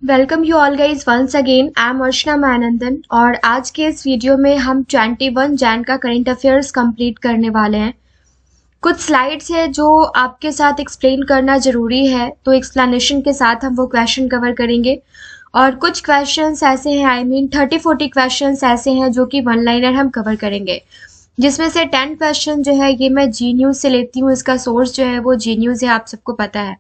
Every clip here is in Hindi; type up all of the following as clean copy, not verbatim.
Welcome you all guys once again. I am Archana Manandan और आज के इस वीडियो में हम 21 जैन का करंट अफेयर्स कंप्लीट करने वाले हैं। कुछ स्लाइड्स है जो आपके साथ एक्सप्लेन करना जरूरी है, तो एक्सप्लेनेशन के साथ हम वो क्वेश्चन कवर करेंगे। और कुछ क्वेश्चंस ऐसे हैं 30-40 क्वेश्चंस ऐसे हैं जो कि वन लाइनर हम कवर करेंगे, जिसमें से 10 क्वेश्चन जो है ये मैं जी न्यूज़ से लेती हूँ। इसका सोर्स जो है वो जी न्यूज़ है, आप सबको पता है।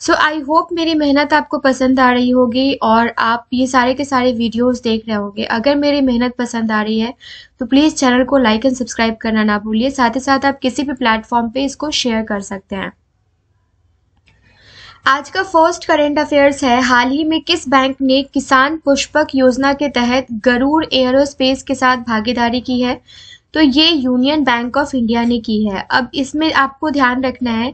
सो आई होप मेरी मेहनत आपको पसंद आ रही होगी और आप ये सारे के सारे वीडियोस देख रहे होंगे। अगर मेरी मेहनत पसंद आ रही है तो प्लीज़ चैनल को लाइक एंड सब्सक्राइब करना ना भूलिए। साथ ही साथ आप किसी भी प्लेटफॉर्म पे इसको शेयर कर सकते हैं। आज का फर्स्ट करंट अफेयर्स है, हाल ही में किस बैंक ने किसान पुष्पक योजना के तहत गरुड़ एयरोस्पेस के साथ भागीदारी की है? तो ये यूनियन बैंक ऑफ इंडिया ने की है। अब इसमें आपको ध्यान रखना है,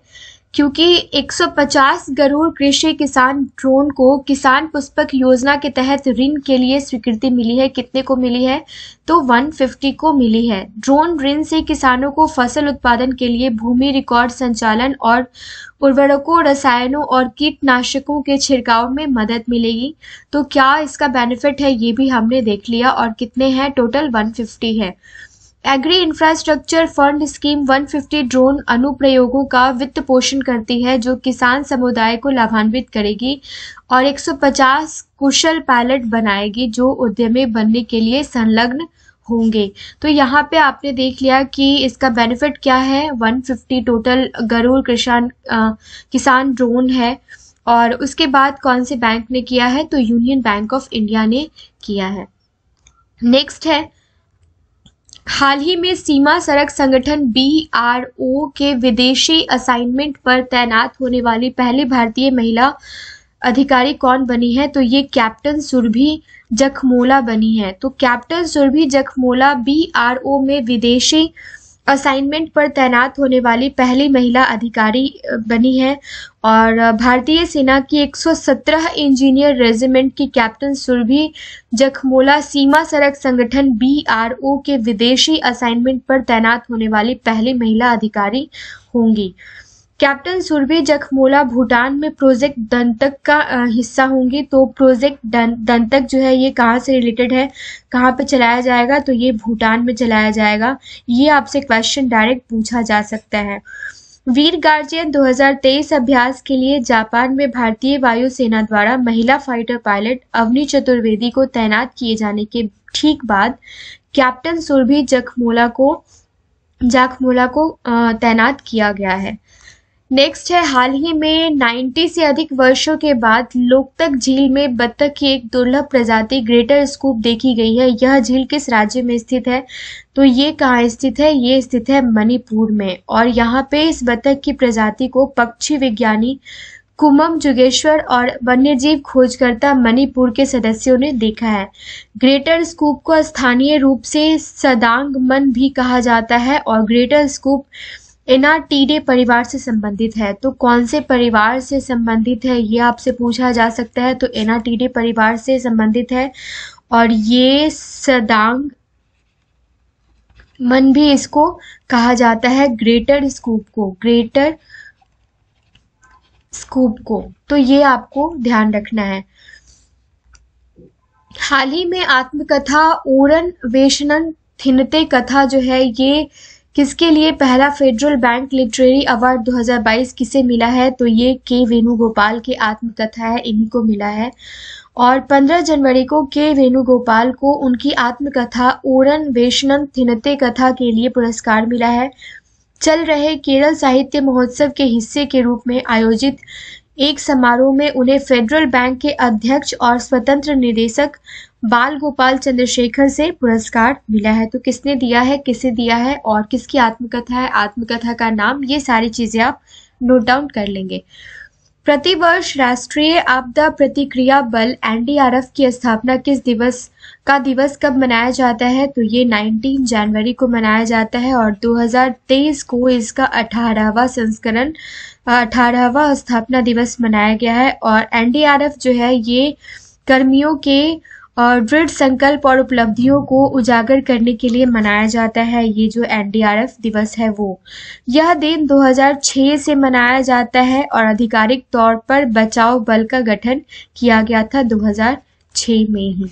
क्योंकि 150 गरुड़ कृषि किसान ड्रोन को किसान पुष्पक योजना के तहत ऋण के लिए स्वीकृति मिली है। कितने को मिली है? तो 150 को मिली है। ड्रोन ऋण से किसानों को फसल उत्पादन के लिए भूमि रिकॉर्ड संचालन और उर्वरकों, रसायनों और कीटनाशकों के छिड़काव में मदद मिलेगी। तो क्या इसका बेनिफिट है ये भी हमने देख लिया। और कितने हैं? टोटल 150 है। Agri infrastructure fund scheme 150 drone अनुप्रयोगों का वित्त पोषण करती है, जो किसान समुदाय को लाभान्वित करेगी और 150 कुशल पायलट बनाएगी जो उद्यमी बनने के लिए संलग्न होंगे। तो यहाँ पे आपने देख लिया कि इसका बेनिफिट क्या है। 150 टोटल गरुड़ किसान ड्रोन है। और उसके बाद कौन से बैंक ने किया है? तो यूनियन बैंक ऑफ इंडिया ने किया है। नेक्स्ट है, हाल ही में सीमा सड़क संगठन BRO के विदेशी असाइनमेंट पर तैनात होने वाली पहली भारतीय महिला अधिकारी कौन बनी है? तो ये कैप्टन सुरभि जखमोला बनी है। तो कैप्टन सुरभि जखमोला BRO में विदेशी असाइनमेंट पर तैनात होने वाली पहली महिला अधिकारी बनी है। और भारतीय सेना की 117 इंजीनियर रेजिमेंट की कैप्टन सुरभि जखमोला सीमा सड़क संगठन BRO के विदेशी असाइनमेंट पर तैनात होने वाली पहली महिला अधिकारी होंगी। कैप्टन सुरभि जखमोला भूटान में प्रोजेक्ट दंतक का हिस्सा होंगी। तो प्रोजेक्ट दंतक जो है ये कहाँ से रिलेटेड है, कहाँ पे चलाया जाएगा? तो ये भूटान में चलाया जाएगा। ये आपसे क्वेश्चन डायरेक्ट पूछा जा सकता है। वीर गार्जियन 2023 अभ्यास के लिए जापान में भारतीय वायुसेना द्वारा महिला फाइटर पायलट अवनी चतुर्वेदी को तैनात किए जाने के ठीक बाद कैप्टन सुरभि जखमोला को तैनात किया गया है। नेक्स्ट है, हाल ही में 90 से अधिक वर्षों के बाद लोकतक झील में बत्तख की एक दुर्लभ प्रजाति ग्रेटर स्कूप देखी गई है। यह झील किस राज्य में स्थित है? तो ये कहाँ स्थित है? ये स्थित है मणिपुर में। और यहाँ पे इस बत्तख की प्रजाति को पक्षी विज्ञानी कुमम जुगेश्वर और वन्यजीव खोजकर्ता मणिपुर के सदस्यों ने देखा है। ग्रेटर स्कूप को स्थानीय रूप से सदांगमन भी कहा जाता है और ग्रेटर स्कूप एनाटीडे परिवार से संबंधित है। तो कौन से परिवार से संबंधित है ये आपसे पूछा जा सकता है। तो एनाटीडे परिवार से संबंधित है। और ये सदांग मन भी इसको कहा जाता है, ग्रेटर स्कूप को। तो ये आपको ध्यान रखना है। हाल ही में आत्मकथा ओरन वेशनन थिनते कथा जो है ये किसके लिए पहला फेडरल बैंक लिटरेरी अवार्ड 2022 किसे मिला है? तो ये के वेणुगोपाल की आत्मकथा है, इन्हीं को मिला है। और 15 जनवरी को के वेणुगोपाल को उनकी आत्मकथा ओरन वेशनन थिनते कथा के लिए पुरस्कार मिला है। चल रहे केरल साहित्य महोत्सव के हिस्से के रूप में आयोजित एक समारोह में उन्हें फेडरल बैंक के अध्यक्ष और स्वतंत्र निदेशक बाल गोपाल चंद्रशेखर से पुरस्कार मिला है। तो किसने दिया है, किसे दिया है और किसकी आत्मकथा है, आत्मकथा का नाम, ये सारी चीजें आप नोट डाउन कर लेंगे। प्रतिवर्ष राष्ट्रीय आपदा प्रतिक्रिया बल NDRF की स्थापना किस दिवस कब मनाया जाता है? तो ये 19 जनवरी को मनाया जाता है। और 2023 को इसका 18वां स्थापना दिवस मनाया गया है। और NDRF जो है ये कर्मियों के और दृढ़ संकल्प और उपलब्धियों को उजागर करने के लिए मनाया जाता है ये जो एनडीआरएफ दिवस है वो। यह दिन 2006 से मनाया जाता है और आधिकारिक तौर पर बचाव बल का गठन किया गया था 2006 में ही।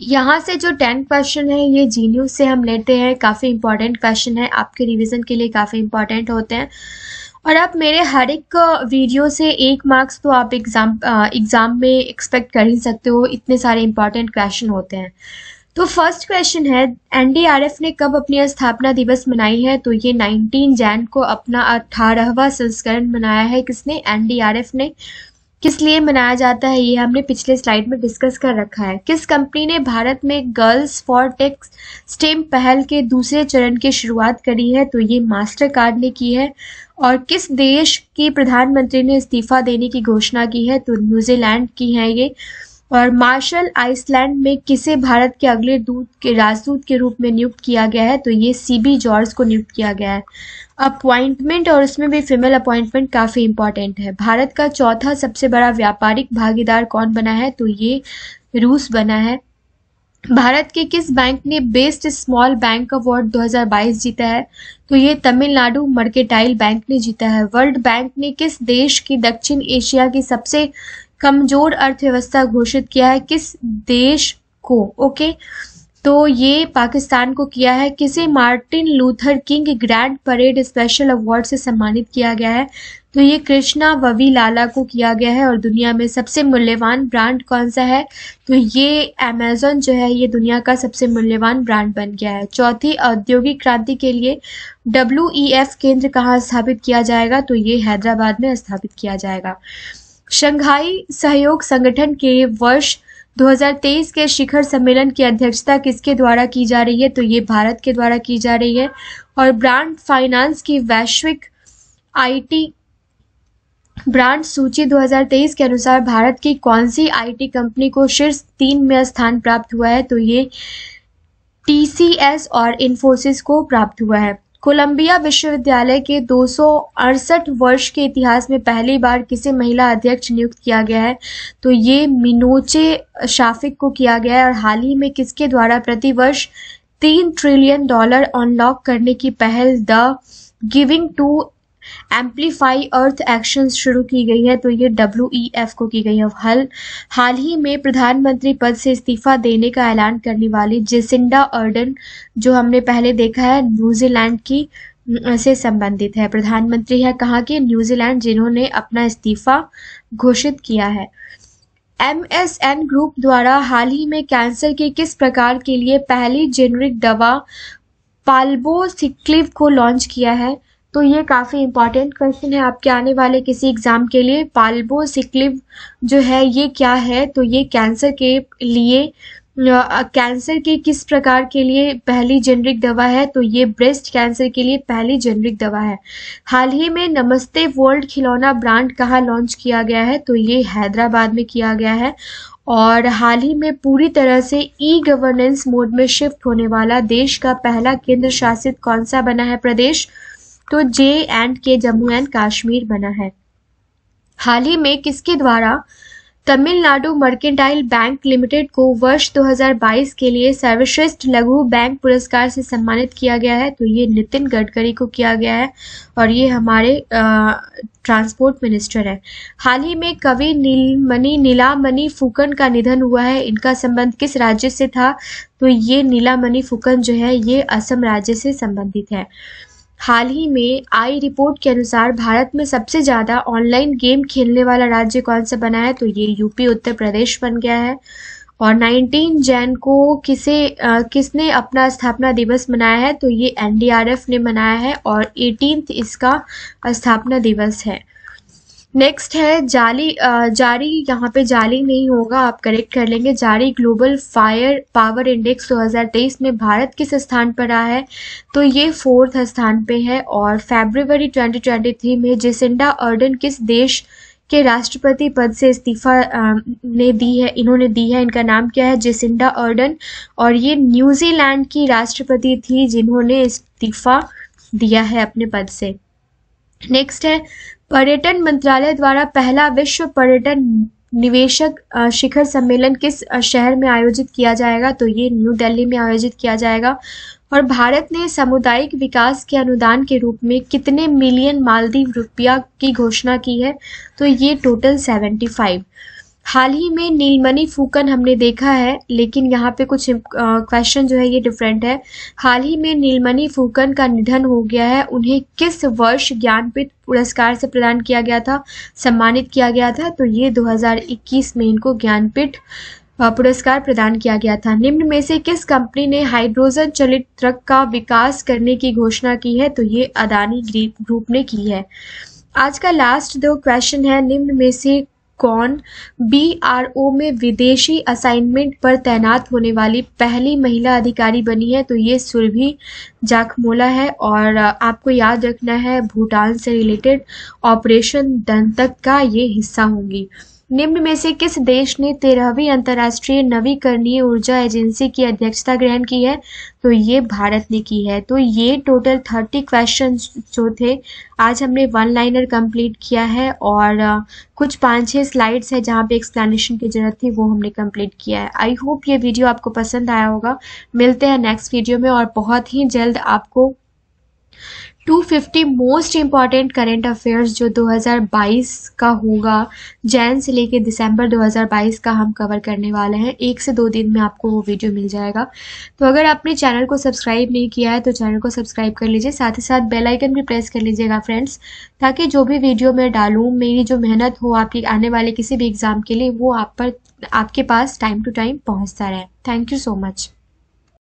यहाँ से जो 10 क्वेश्चन है ये जी न्यूज से हम लेते हैं, काफ़ी इंपॉर्टेंट क्वेश्चन है, आपके रिवीजन के लिए काफ़ी इंपॉर्टेंट होते हैं। और आप मेरे हर एक वीडियो से 1 मार्क्स तो आप एग्ज़ाम में एक्सपेक्ट कर ही सकते हो, इतने सारे इंपॉर्टेंट क्वेश्चन होते हैं। तो फर्स्ट क्वेश्चन है, एनडीआरएफ ने कब अपनी स्थापना दिवस मनाई है? तो ये 19 जैन को अपना 18वां संस्करण मनाया है। किसने? एनडीआरएफ ने। किस लिए मनाया जाता है ये हमने पिछले स्लाइड में डिस्कस कर रखा है। किस कंपनी ने भारत में गर्ल्स फॉर टेक स्टेम पहल के दूसरे चरण की शुरुआत करी है? तो ये मास्टर कार्ड ने की है। और किस देश की प्रधानमंत्री ने इस्तीफा देने की घोषणा की है? तो न्यूजीलैंड की है ये। और मार्शल आइसलैंड में किसे भारत के अगले राजदूत के रूप में नियुक्त किया गया है? तो ये सीबी जॉर्ज को नियुक्त किया गया है। अपॉइंटमेंट और उसमें भी फीमेल अपॉइंटमेंट काफी इंपॉर्टेंट है। भारत का चौथा सबसे बड़ा व्यापारिक भागीदार कौन बना है? तो ये रूस बना है। भारत के किस बैंक ने बेस्ट स्मॉल बैंक अवार्ड 2022 जीता है? तो ये तमिलनाडु मर्केंटाइल बैंक ने जीता है। वर्ल्ड बैंक ने किस देश की दक्षिण एशिया की सबसे कमजोर अर्थव्यवस्था घोषित किया है? किस देश को? ओके, तो ये पाकिस्तान को किया है। किसे Martin Luther king grand parade special award से सम्मानित किया गया है? तो ये कृष्णा ववीलाला को किया गया है। और दुनिया में सबसे मूल्यवान ब्रांड कौन सा है? तो ये अमेज़न जो है ये दुनिया का सबसे मूल्यवान ब्रांड बन गया है। चौथी औद्योगिक क्रांति के लिए WEF केंद्र कहाँ स्थापित किया जाएगा? तो ये हैदराबाद में स्थापित किया जाएगा। शंघाई सहयोग संगठन के वर्ष 2023 के शिखर सम्मेलन की अध्यक्षता किसके द्वारा की जा रही है? तो ये भारत के द्वारा की जा रही है। और ब्रांड फाइनेंस की वैश्विक IT ब्रांड सूची 2023 के अनुसार भारत की कौन सी IT कंपनी को शीर्ष 3 में स्थान प्राप्त हुआ है? तो ये TCS और इन्फोसिस को प्राप्त हुआ है। कोलंबिया विश्वविद्यालय के 268 वर्ष के इतिहास में पहली बार किसे महिला अध्यक्ष नियुक्त किया गया है? तो ये मिनोचे शाफिक को किया गया है। और हाल ही में किसके द्वारा प्रतिवर्ष $3 ट्रिलियन अनलॉक करने की पहल the giving to amplify earth action शुरू की गई है? तो ये WEF को की गई है। हाल ही में प्रधानमंत्री पद से इस्तीफा देने का ऐलान करने वाली जेसिंडा अर्डन जो हमने पहले देखा है न्यूजीलैंड की से संबंधित है। प्रधानमंत्री है कहाँ के? न्यूजीलैंड, जिन्होंने अपना इस्तीफा घोषित किया है। MSN ग्रुप द्वारा हाल ही में कैंसर के किस प्रकार के लिए पहली जेनरिक दवा पाल्बोसिक्लिव को लॉन्च किया है? तो ये काफ़ी इंपॉर्टेंट क्वेश्चन है आपके आने वाले किसी एग्जाम के लिए। पाल्बोसिक्लिव जो है ये क्या है? तो ये कैंसर के लिए कैंसर के किस प्रकार के लिए पहली जेनरिक दवा है? तो ये ब्रेस्ट कैंसर के लिए पहली जेनरिक दवा है। हाल ही में नमस्ते वर्ल्ड खिलौना ब्रांड कहाँ लॉन्च किया गया है? तो ये हैदराबाद में किया गया है। और हाल ही में पूरी तरह से E-गवर्नेंस मोड में शिफ्ट होने वाला देश का पहला केंद्र शासित कौन सा बना है प्रदेश? तो J&K जम्मू एंड कश्मीर बना है। हाल ही में किसके द्वारा तमिलनाडु मर्केंटाइल बैंक लिमिटेड को वर्ष 2022 के लिए सर्वश्रेष्ठ लघु बैंक पुरस्कार से सम्मानित किया गया है? तो ये नितिन गडकरी को किया गया है और ये हमारे ट्रांसपोर्ट मिनिस्टर है। हाल ही में कवि नीलामणि फुकन का निधन हुआ है। इनका संबंध किस राज्य से था? तो ये नीलामणि फुकन जो है ये असम राज्य से संबंधित है। हाल ही में आई रिपोर्ट के अनुसार भारत में सबसे ज़्यादा ऑनलाइन गेम खेलने वाला राज्य कौन सा बना है? तो ये यूपी उत्तर प्रदेश बन गया है। और 19 जैन को किसने अपना स्थापना दिवस मनाया है? तो ये एनडीआरएफ ने मनाया है और 18th इसका स्थापना दिवस है। नेक्स्ट है जारी, यहाँ पे जाली नहीं होगा, आप करेक्ट कर लेंगे। जारी ग्लोबल फायर पावर इंडेक्स 2023 में भारत किस स्थान पर रहा है? तो ये 4th स्थान पे है। और फरवरी 2023 में जेसिंडा अर्डन किस देश के राष्ट्रपति पद से इस्तीफा इन्होंने दी है? इनका नाम क्या है? Jacinda Ardern. और ये न्यूजीलैंड की राष्ट्रपति थी जिन्होंने इस्तीफा दिया है अपने पद से। नेक्स्ट है पर्यटन मंत्रालय द्वारा पहला विश्व पर्यटन निवेशक शिखर सम्मेलन किस शहर में आयोजित किया जाएगा? तो ये न्यू दिल्ली में आयोजित किया जाएगा। और भारत ने सामुदायिक विकास के अनुदान के रूप में कितने मिलियन मालदीव रुपया की घोषणा की है? तो ये टोटल 75। हाल ही में नीलमणि फूकन हमने देखा है, लेकिन यहाँ पे कुछ क्वेश्चन जो है ये डिफरेंट है। हाल ही में नीलमणि फूकन का निधन हो गया है। उन्हें किस वर्ष ज्ञानपीठ पुरस्कार से प्रदान किया गया था, सम्मानित किया गया था? तो ये 2021 में इनको ज्ञानपीठ पुरस्कार प्रदान किया गया था। निम्न में से किस कंपनी ने हाइड्रोजन चलित ट्रक का विकास करने की घोषणा की है? तो ये अदानी ग्रुप ने की है। आज का लास्ट 2 क्वेश्चन है, निम्न में से कौन BRO में विदेशी असाइनमेंट पर तैनात होने वाली पहली महिला अधिकारी बनी है? तो ये सुरभि जाखमोला है। और आपको याद रखना है, भूटान से रिलेटेड ऑपरेशन दंतक का ये हिस्सा होंगी। निम्न में से किस देश ने 13वीं अंतर्राष्ट्रीय नवीकरणीय ऊर्जा एजेंसी की अध्यक्षता ग्रहण की है? तो ये भारत ने की है। तो ये टोटल 30 क्वेश्चन जो थे, आज हमने 1 लाइनर कंप्लीट किया है और कुछ 5-6 स्लाइड्स है जहाँ पे एक्सप्लेनेशन की जरूरत थी, वो हमने कंप्लीट किया है। आई होप ये वीडियो आपको पसंद आया होगा। मिलते हैं नेक्स्ट वीडियो में और बहुत ही जल्द आपको 250 मोस्ट इम्पॉर्टेंट करेंट अफेयर्स जो 2022 का होगा, जैन से लेके दिसंबर 2022 का हम कवर करने वाले हैं। 1 से 2 दिन में आपको वो वीडियो मिल जाएगा। तो अगर आपने चैनल को सब्सक्राइब नहीं किया है तो चैनल को सब्सक्राइब कर लीजिए, साथ ही साथ बेल आइकन भी प्रेस कर लीजिएगा फ्रेंड्स, ताकि जो भी वीडियो मैं डालूँ, मेरी जो मेहनत हो आपकी आने वाले किसी भी एग्जाम के लिए, वो आपके पास टाइम टू टाइम पहुँचता रहे। Thank you so much.